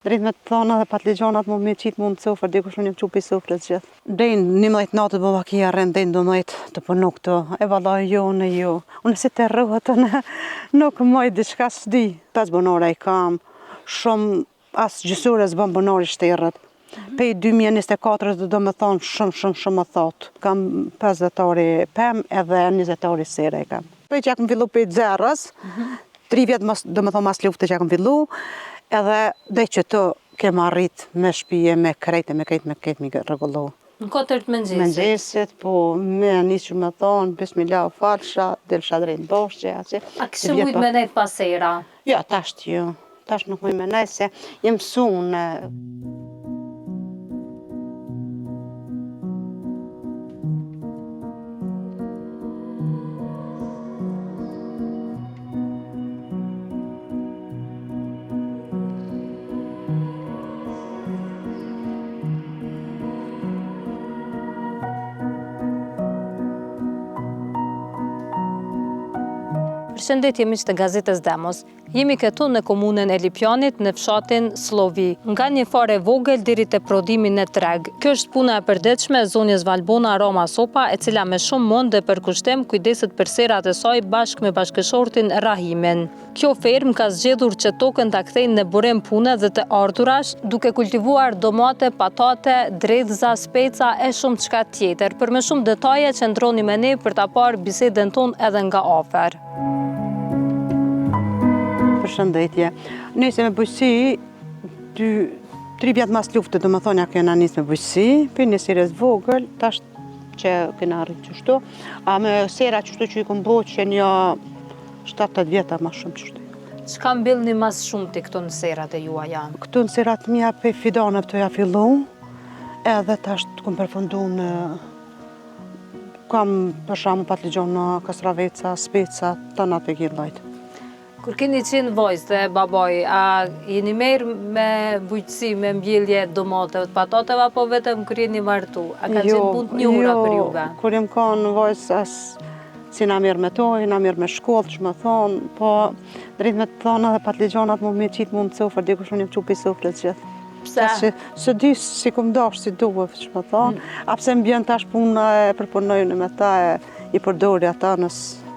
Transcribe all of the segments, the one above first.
Drejt me të thonë edhe patligjonat mund me qitë mund të sofrë, dikush unë jem qupi sofrët gjithë. Dejnë 11 natët bëva kia rrën, dejnë 12 të punu këto. E vallaj jo, në jo. Unë si të rrëhët, nuk mëj diçka s'di. 5 banore i kam, shumë, as gjysore s'bën banori shterët. Pej 2024 do me thonë shumë më thotë. Kam 50 ori pem edhe 20 ori sere i kam. Pej që ja kam fillu pej zerës, 3 vjetë do me thonë mas lufte që ja kam fillu, edhe dhe që të kem arrit me shpije, me krejt mi rregullu. Në 4 mëngjesit? Mëngjesit, po me nisë që me thonë, bismillah u falsha, delsha drejt boshqe. A kështë mujt me nejt pasera? Jo, tash nuk mujt me nejt, se jem mësunë. Përshëndetje miq të gazetës Demos. Jemi këtu në komunën e Lipjanit në fshatin Slovi, nga një fare vogël deri te prodhimi në treg. Kjo është puna e përditshme e zonjës Valbona Roma Sopa, e cila me shumë mund dhe për kushtim kujdeset për serat e saj bashkë me bashkëshortin Rahimin. Kjo fermë ka zgjedhur që tokën ta kthejnë në burim pune dhe të ardhurash, duke kultivuar domate, patate, dredhza, speca e shumë çka tjetër. Për më shumë detaje qëndroni me ne për ta parë bisedën tonë edhe nga afër. Përshëndetje. Nëse me bujqësi, 3 vjetë mas lufte, do më thonë ja kena nisë me bujqësi, për një sires vogël, tash që kena arrit qështu, a me sera qështu që i kom bo që një 7-8 vjeta ma shumë qështu. Çka mbillni mas shumë të këto në serat e jua janë? Këtu në serat mija pe fidanëve të ja fillu, edhe tash të kom përfundu në... Kam për shamu patligjona, kastraveca, speca, të natë e gjithlajt. Kur keni qenë vajzë dhe babaj, a jeni merë me bujqësi, me mbjellje domateve, patateve, apo vetëm kur jeni martu? A ka qenë punë të njohura për juve? Jo, kur jem kanë vajzë, as si na mirë me toj, na mirë me shkollë, që me thonë, po drejt me të thonë edhe patligjonat mund me qitë mund të sofrë, dikush unë jem qupi sofrët gjithë. Pse? Së di si kum dash, si duhet, që me thonë, a pse m'bjen tash puna e përpunojnë me ta, i përdori ata nësë.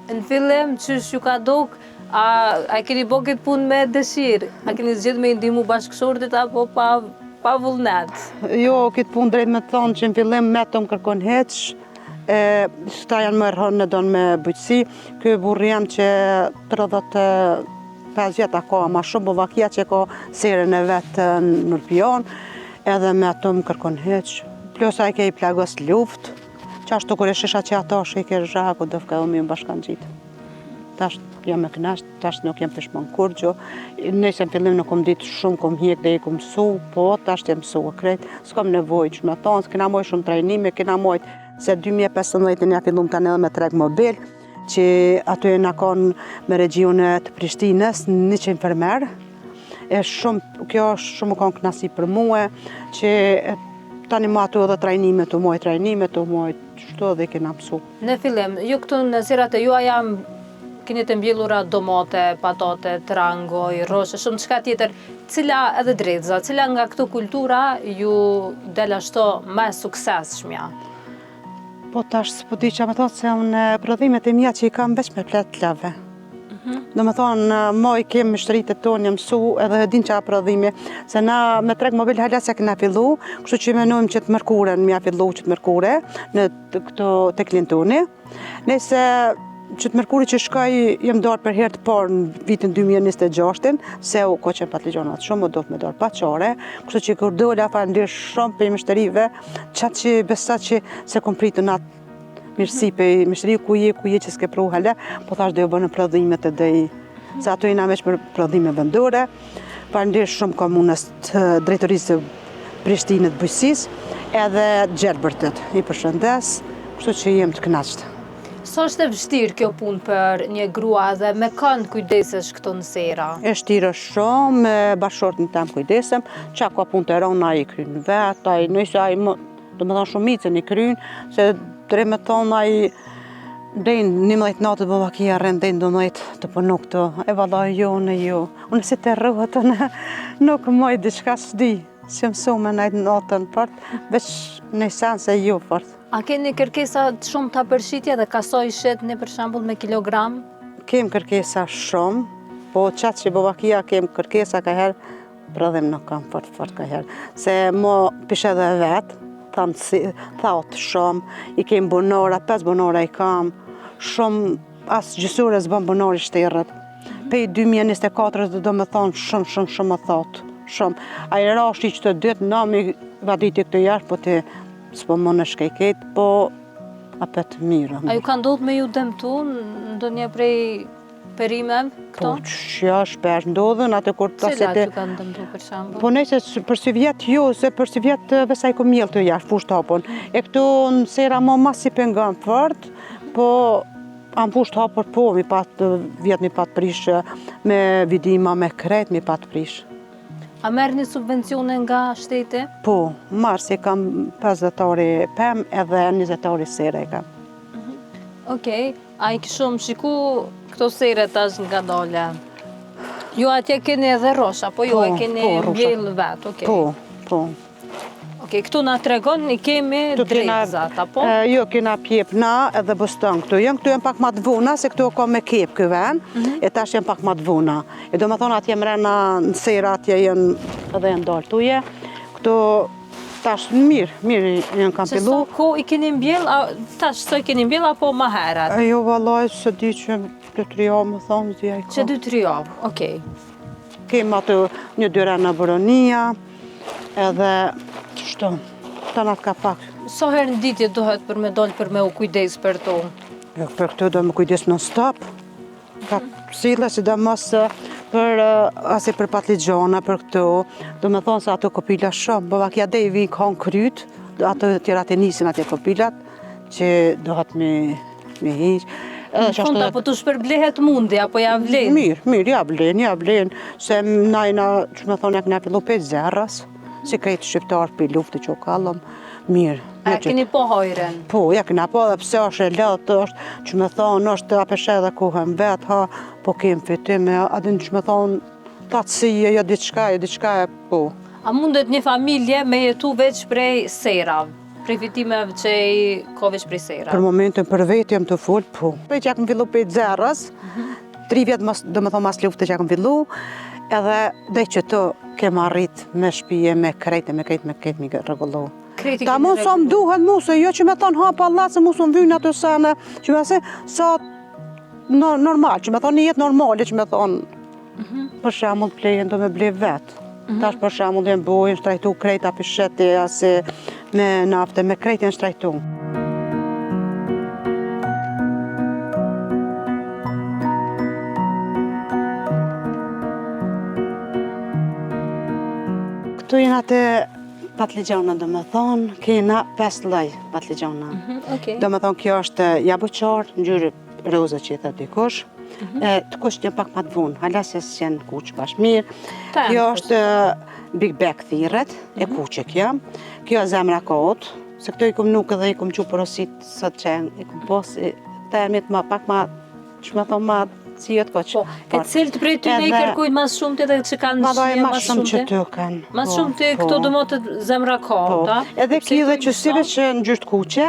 Në fillim, qysh ju ka dok, a keni bo këtë punë me dëshirë? A keni zgjedhë me ndihmu bashkëshortit apo pa vullnet? Jo, këtë punë drejt me thonë që në fillim me të më kërkon heq, ta janë më rëhën në donë me bujqësi, kjo burri jam që 35 vjeta ka, ma shumë Bovakia që ka serën e vetë në Lpion, edhe me të më kërkon heq, plus a i ke i plagos luft, qashtu kër e shisha që ata shë i kërë zhaku, dëfë ka umë i më bashkan gjitë. Tash jam me knasht, tash nuk jem pishmon kur gjo. Nëse në fillim nuk kom ditë shumë, kom hjek dhe i kom mësu, po tash jem mësu e krejt. S'kom nevoj që me thonë, s'kena moj shumë trajnime, kena mojt se 2015 nja fillum të edhe me treg mobil, që aty e na konë me regionet të Prishtinës, 100 fermer. Kjo shumë më konë knasi për muë, që tani ma të edhe trajnime, të mojt, qështu edhe kena mësu. Në fillim, ju këtu në serat e jua jam keni të mbjellura domate, patate, trangoj, roshe, shumë çka tjetër, cila edhe dredhza, cila nga këto kultura ju del ashtu me sukses shmja? Po tash s'po di që me thonë se unë prodhimet e mija që i kam veç me plet lave. Do me thonë, ma i kemë mështëritë tonë, jam mësu edhe din që a prodhimi, se na me treg mobil halasja këna fillu, kështu që menojmë që të mërkure, në mja fillu që të mërkure, në këto të klintoni. Nëse që të mërkuri që shkaj, jem darë për herë të parë në vitin 2026, se u ko qenë patligjonat shumë, u do të me darë paqare, kështu që kur dole a falendir shumë për i mështërive, qatë që besa që se kom pritë në atë mirësi për mështëri ku je që s'ke pru hale, po thash dhe ju bënë prodhimet e dhej, se ato jena veç për prodhime vendore, falendir shumë komunës të drejtorisë Prishtinët bujqësis, edhe Gjelbërtit, i përshëndes, kështu që jem të knaqët. Sa është e vështirë kjo punë për një grua dhe me kanë kujdesesh këto në sera? E shtirë shumë, me bashkëshortin tem kujdesem, qa ka punë të rona i krynë vetë, nëjse a i do me thonë shumicën i krynë, se tre me thonë a i Dejnë 11 natë bëva kia rrën dejnë 12 të punu këtu. E valla jo në jo. Unë si të rrëhët nuk moj diçka s'di. Si mësu me najtë natën fort, veç në sen se jo fort. A keni kërkesa shumë të përshitje dhe kasoj shet në për shembull me kilogram? Kem kërkesa shumë, po qatë që bëva kia kem kërkesa ka herë, prodhim nuk kam fort ka herë. Se mo pishe dhe vetë, thot shumë, i kem bunora, 5 bunora i kam, shumë, asë gjysure s'bën bunori shterët. Pej 2024 do me thonë shumë më thotë, shumë. A i rashti që të dytë, na mi vaditi këtë jashtë, po të s'po më në shkejket, po apet mirë. A ju ka ndodhë me ju dëmtu në një prej perimev këto? Po, që shpesh ndodhën, atë kur të Cilat ju ka ndëmtu për shembull? Po nëse për si vjetë jo, se për si vjetë vesaj ku mjellë të jashtë, fushë hapon. E këtu në sera mo mas si pengan fort, po anë fushë hapër po, mi patë vjetë mi patë prishë, me vidima, me kretë mi patë prishë. A merë një subvencione nga shteti? Po, marë se kam 50 pem edhe 20 sere e kam. Okej, a i këshum shiku këto sere tash nga dole? Ju atje keni edhe rosha, po ju e keni mbjellë vetë, okej. Po. Okej, këtu na tregon i kemi drejtëzat, apo? Jo, kena pjepna edhe boston këtu. Këtu janë pak ma të vuna, se këtu ka me kep këj ven, e tash janë pak ma të vuna. E do me thonë atje mrena në sera atje janë edhe janë dalë tuje. Këtu tash mirë janë kam pillu. Që ko i keni mbjellë, tash së i keni mbjellë apo ma herat? Jo, valaj, se di që 2-3 javë më thonë, zja i ka. Që 2-3 javë, okej. Kemë atë 1-2 në Boronia, edhe qështu, të natë ka pak. So herë në ditje dohet për me dollë për me u kujdes për to? Jo, për këtu do me kujdes në stop. Ka sile si do mos për asi për patligjona për këtu. Do me thonë se ato kopila shumë, bëva kja dhe i vinë kanë kryt, ato tjera të nisin atje kopilat, që dohet me hiqë. Në fund apo të shpërblehet mundi, apo ja vlen? Mirë, ja vlen, se najna, që me thonë, ja këna fillu për zerras, si krejtë shqiptarë për luftë që o kallëm, mirë. A keni po hojren? Po, ja këna po dhe pëse është e lëtë është, që me thonë, është apeshe dhe kohën vetë, ha, po kemë fitime, adin që me thonë, tatësie, jo diçka e po. A mundet një familje me jetu veç prej serav? Prej fitimeve që i ko veç prej serav? Për momentin për vetë jem të full, po. Prej që akëm fillu për zerras, 3 vjetë do me thonë mas luftë që akëm fillu, edhe dhe që të kem arrit me shpije, me krejtë mi rregullu. Ta mu sa më duhet mu, se jo që me thonë hapa Allah, se mu së më vynë atë sene, që me se sa normal, që me thonë një jetë normale, që me thonë për shemull plejen do me ble vetë. Tash për shemull jenë bojnë shtrajtu krejta për sheti, asi me nafte, me krejt jenë shtrajtu. Këtu jenë atë patligjona, do me thonë, kena 5 lloj patligjona. Do me thonë, kjo është jabuqar, ngjyrë roze që i thë dikush, të kush një pak ma të vunë, halase s'jen kuq bash mirë. Kjo është Big Bag thirret, e kuqe kjo. Kjo zemra kot, se këto i kum nuk edhe i kum që porosit sot që i kum pos, termit ma pak ma, që me thonë ma, si jetë koq. E cilët prej ty ne i kërkujnë mas shumë të dhe që kanë shqie mas shumë që të kanë. Mas shumë të këto do më të zemra kot, ta? Edhe ki dhe që sive që në gjysht kuqe,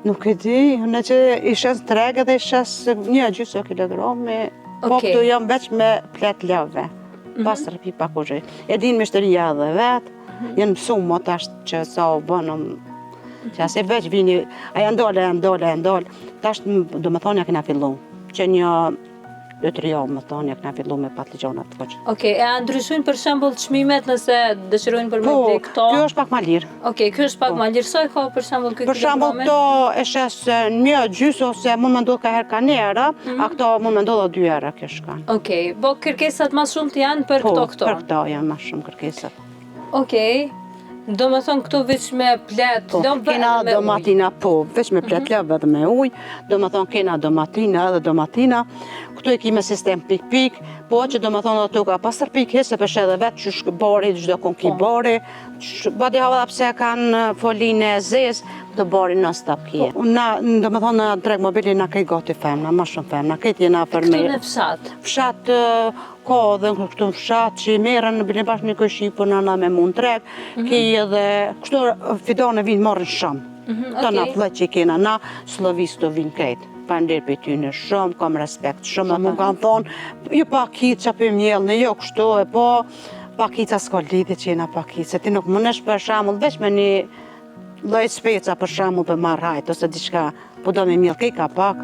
nuk e di, në që i shes treg edhe i shes një gjysë kilogrami, po këtu jam veç me plet lave, pas të rëpi pak u gjej. E din mishteria dhe vetë, jenë mësu më tash që sa u bënëm, që asë veç vini, a janë dole, tash do me thonë ja kena fillu, që një 2-3 javë më thonë ja kena fillu me patligjonat të koqë. Okej, e ndryshojnë për shembull çmimet nëse dëshirojnë për me ble këto? Kjo është pak ma lirë. Okej, kjo është pak ma lirë. Sa e ka për shembull këtë kilogramin? Për shembull këto e shes një gjysë ose mund me ndodhë ka herë ka njëra, a këto mund me ndodhë 2 herë kjo shkan. Okej, po kërkesat ma shumë të janë për këto? Po, për këto janë ma shumë kërkesat. Okej, do me thonë këto veç me plet lëmbe kena domatina, po, veç me plet lëmbe dhe me uj, do me thonë kena domatina edhe domatina, këtu e kime sistem pik-pik, po që do me thonë ato ka pasër pik, hese për shedhe vetë që bari, gjdo kon ki bari, badi hava dhe pse kanë folinë e zez, Të bori në stop kje. Na, do më thonë, në treg mobili na kej gati femna, ma shumë femna, kejt jena fermerë. Këtu në fshat? Fshat ka dhe në këtu në fshat që i merën në bilin bashkë një këshipu në na me mund treg, ki edhe kështu fidane vinë marrën shumë. Të na vëllë që i kena, na slovis të vinë kejt. Pandir për ty në shumë, kam respekt shumë. Më kanë thonë, jo pakit që për mjellë, jo kështu e po, pakica s'ka lidhje që jena pakica. Ti nuk mënesh për shamull, veç me një lloj speca për shamull për marr hajt, ose diçka, po do me mjellë, kej ka pak.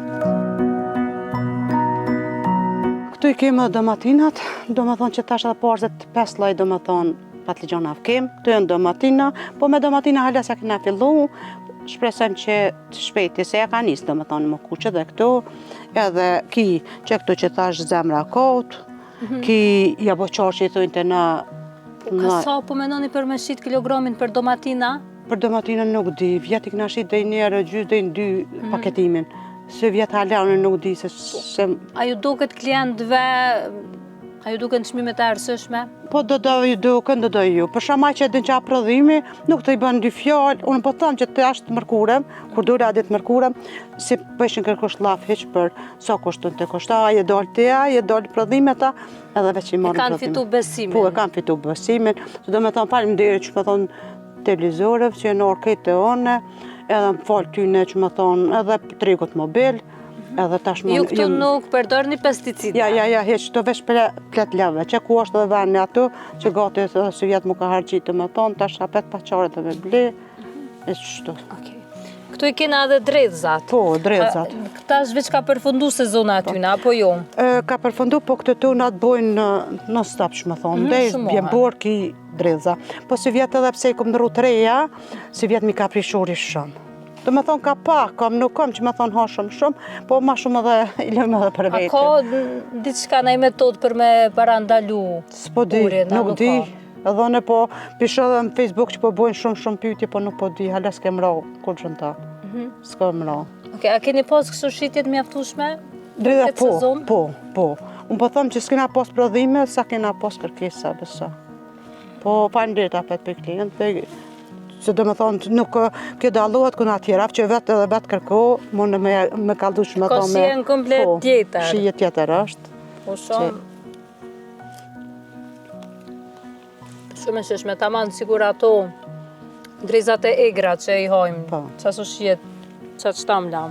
Këtu i kemë domatinat, do më thonë që tash edhe parzet 5 lloj do më thonë patligjona kem, këtu janë domatina, po me domatina hala sa kena fillu, shpresojmë që të shpejti se ja ka nisë do më thonë më kuqe dhe këtu, edhe ki që këtu që thash zemra kot, ki jaboqar që i thujnë të na... Ka sa po menoni për me shit kilogramin për domatina? Për domatina nuk di, vjet i kna shit dhe njerë gjys dhe 2 paketimin. Se vjet halane nuk di se... A ju duket klientëve, a ju duken çmimet e arsyeshme? Po do ju duken, do ju. Për shama që e din që a prodhimi, nuk të i bën 2 fjallë. Unë po thëmë që të ashtë mërkurem, kur dure adit mërkurem, si pëshin kërkush laf heq për sa kushtun të kushta, a je dollë të ja, je dollë prodhimeta, edhe veç i marrë prodhimin. E kanë fitu besimin? Po, e kanë fitu besimin. Se do me thonë faleminderit që me thonë televizorëv, që e në orkejt të one, edhe më falë tyne që me thonë edhe tregut mobil, edhe tashmë... Ju këtu nuk përdorni pesticida? Ja, heq, të vesh plet leve, që ku është edhe veni ato, që gati së vjetë mu ka hargjitë me thonë, tash apet paqare dhe me ble, e qështu. Këtu i kena edhe drezat? Po, drezat. Këta është veç ka përfundu sezona atyna, apo jo? Ka përfundu, po këtë tu në atë bojnë në stop, që me thonë, dhe bjen borë ki dreza. Po si vjetë edhe pse i kom nërru të reja, si vjetë mi ka prishuri shumë. Do me thonë ka pak, nuk kam që me thonë ha shumë, po ma shumë edhe i lëmë edhe për vete. A ka diçka në i metodë për me parandalu urin? S'po di, nuk di. Edhe ne po pisho edhe në Facebook që po bojnë shumë pyetje, po nuk po di, hala s'kem ra kur që në ta. S'kem ra. A keni pas kështu shitjet mjaftueshme? Drejta po. Unë po thëmë që s'kena pas prodhime, sa kena pas kërkesa, besa. Po faleminderit apet për klientë, se do me thonë nuk kjo dallohet këna tjera, që vetë edhe vetë kërko, mund me kaldu që me thonë me... Ka shien komplet tjetër. Shije tjetër është. Po shumë. Shumë e sheshme, ta manë sigur ato drezat e egra që i hojmë, që aso shiet që shtamla.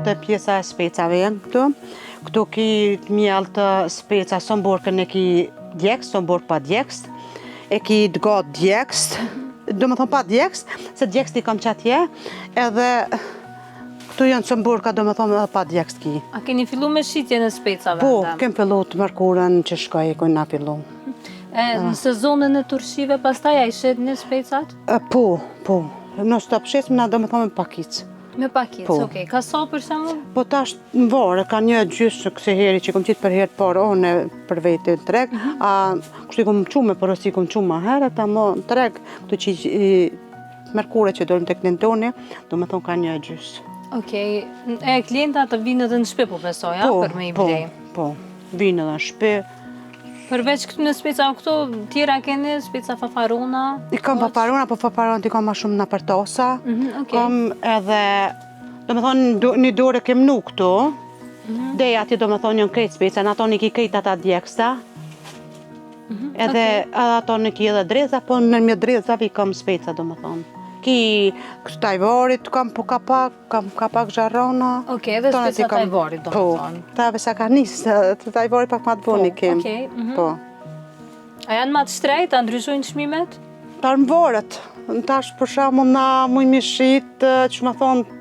Të pjesa e specave jenë këtu. Këtu ki mjellë të speca, son borkën e ki djekst, son borkë pa djekst, e ki dgat djekst, do më thonë pa djekst, se djekst i kam qatje, edhe këtu janë son borka, do më thonë edhe pa djekst ki. A keni fillu me shitje në specave? Po, kem fillu të mërkurën që shkoj e kojnë na fillu. Në sezonën e turshive, pastaj a i shet një specat? Po, në stop shesim na do më thonë me pakic. Me pakic, okej. Ka sa për shemull? Po tash në varë, ka një gjysë këse heri që kom qitë për herë parë, one për vete në treg, a kështu i kom qume, për ose i kom qume ma herët, a më në treg, këtu që i mërkure që dojnë të klientoni, do me thonë ka një gjysë. Okej, e klienta të vinë edhe në shpe po besoja, për me i blej? Po, vinë edhe në shpe. Përveç këtu në speca këtu, tjera keni, speca fafarona? I kam fafarona, po fafarona ti kam ma shumë në përtosa. Kam edhe, do me thonë, një dore kem nuk këtu. Dhe ati do me thonë njën krejt speca, në ato një ki krejt ata djeksta. Edhe ato një ki edhe dreza, po në një drezave i kam speca, do me thonë. Ki kështë tajvarit, kam po ka pak zharrona. Okej, edhe speca tajvarit, do me thonë. Po, tave sa ka njësë, tajvarit pak ma të voni kem. Po. A janë ma të shtrejt, a ndryshojnë çmimet? Tarë më varët, në tash për shamu na mujnë mi shqitë, që më thonë,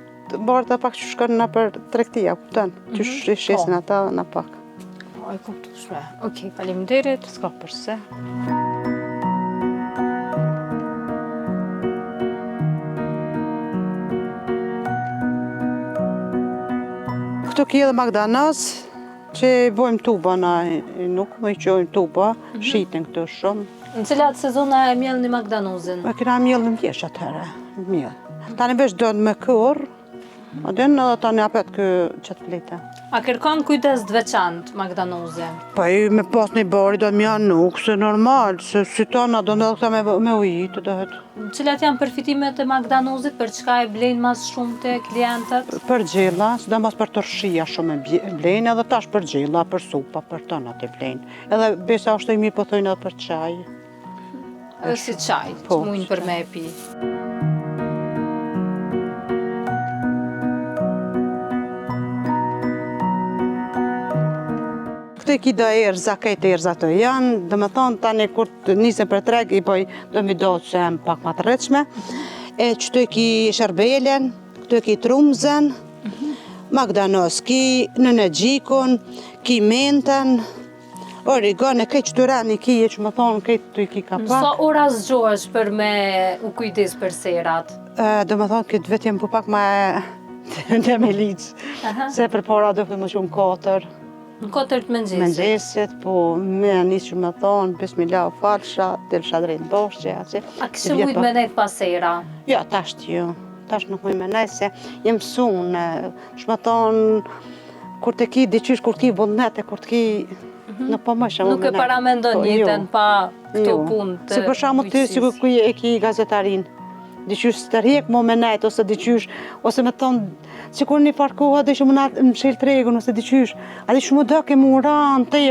varët e pak që shkën në për trektia, kuptën, që shqesin ata në pak. O, e kuptueshme. Okej, faleminderit. S'ka përse. Këtu ki edhe Magdanaz, që i bojmë tuba na, nuk më i qojmë tuba, shiten këtu shumë. Në cilat sezona e mjellë një Magdanozin? Me kena mjellë në vjesh atëherë, mjellë. Ta në vesh do në me kërë, A den edhe tani apet kë që të flete. A kërkon kujdes të veçantë Magdanozi? Pa i me pas një bari do m'ja nuk, se normal, se si tona do ndodhë këta me ujitë, dohet. Cilat janë përfitimet e Magdanozit, për çka e blejnë mas shumë të klientët? Për gjella, sidomos për tërshia shumë e blejnë, edhe tash për gjella, për supa, për tona të blejnë. Edhe besa është e mirë po thojnë edhe për çaj. Edhe si çaj, që mujnë për me e pi. Këtë ki do erza, këtë erza të janë, dhe me thonë tani kur të nisem për treg, i poj do mi do që jem pak ma të rëqme. E qëtu ki shërbelen, këtu ki trumzen, Magdanoz, ki nënë gjikun, ki mentën, origon e këtë qëtu rani ki e që me thonë këtë të i ki ka pak. Sa ora zgjohesh për me u kujdes për serat? Do me thonë këtë vetëm për pak ma në me liqë, se për para do për më shumë 4. Në 4 të mëngjesit? Mëngjesit, po me nisë që me thonë, bismillah falsha, del shadrejnë boshqe, që... A kështë mujtë me nejtë pasera? Jo, tash t'ju, tash nuk mujtë me nejtë, se jem sunë, që me thonë, kur të ki, diqysh kur t'ki vullnete, kur t'ki, në po më shumë me nejtë. Nuk e paramendon jetën pa këto punë të se për shamu ty, si kuj e ki gazetarin, diqysh të rjek mo me nejtë, ose diqysh, ose me thonë, si kur një farë koha dhe shumë më shilë tregun, ose diqysh, a di shumë do ke mu ranë te,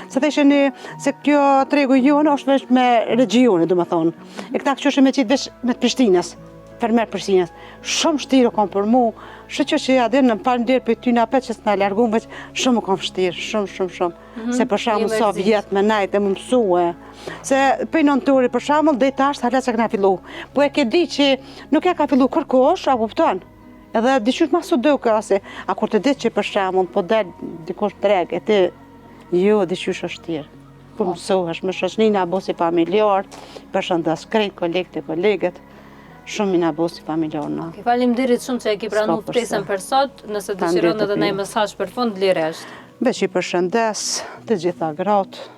se të ishe një, se kjo tregu jonë është vesh me regjioni, du me thonë. E këta këqështë me qitë vesh me të Prishtinës, fermer Prishtinës. Shumë shtirë kom për mu, shë që ja dhe në parë ndirë për ty në apet që s'na largun, veç shumë kom shtirë, shumë. Se për shamu sa vjetë me najtë e më mësue. Se për në turi për shamu dhe i tash halet se këna fillu. Po e ke di që nuk e ka fillu kërkosh, a kupton? Edhe diqysh ma su duke, ase, a kur të ditë që për shamun, po del dikush treg, e ti, jo, diqysh është tjerë. Kur mësohesh, me shoqnina bosi familjar, për shëndas krejt kolegët, shumë i na bosi familjar na. Faleminderit shumë që e ki pranu ftesën për sot, nëse dëshiron edhe një mesazh për fund, liresht. Veç i përshëndes të gjitha gratë,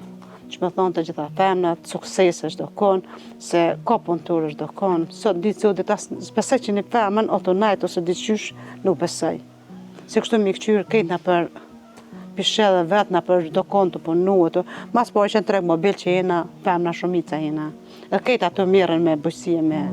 që me thonë të gjitha femnat, sukses është do konë, se ka punëtur është do konë. Sot ditë sotit asë besaj që një femën, oto najtë ose ditë qysh, nuk besaj. Se kështu mi këqyrë kejt në për pishe dhe vetë, në për do konë të punu, mas po që në treg mobil që jena, femna shumica jena. Dhe kejt ato mirën me bëjësie me...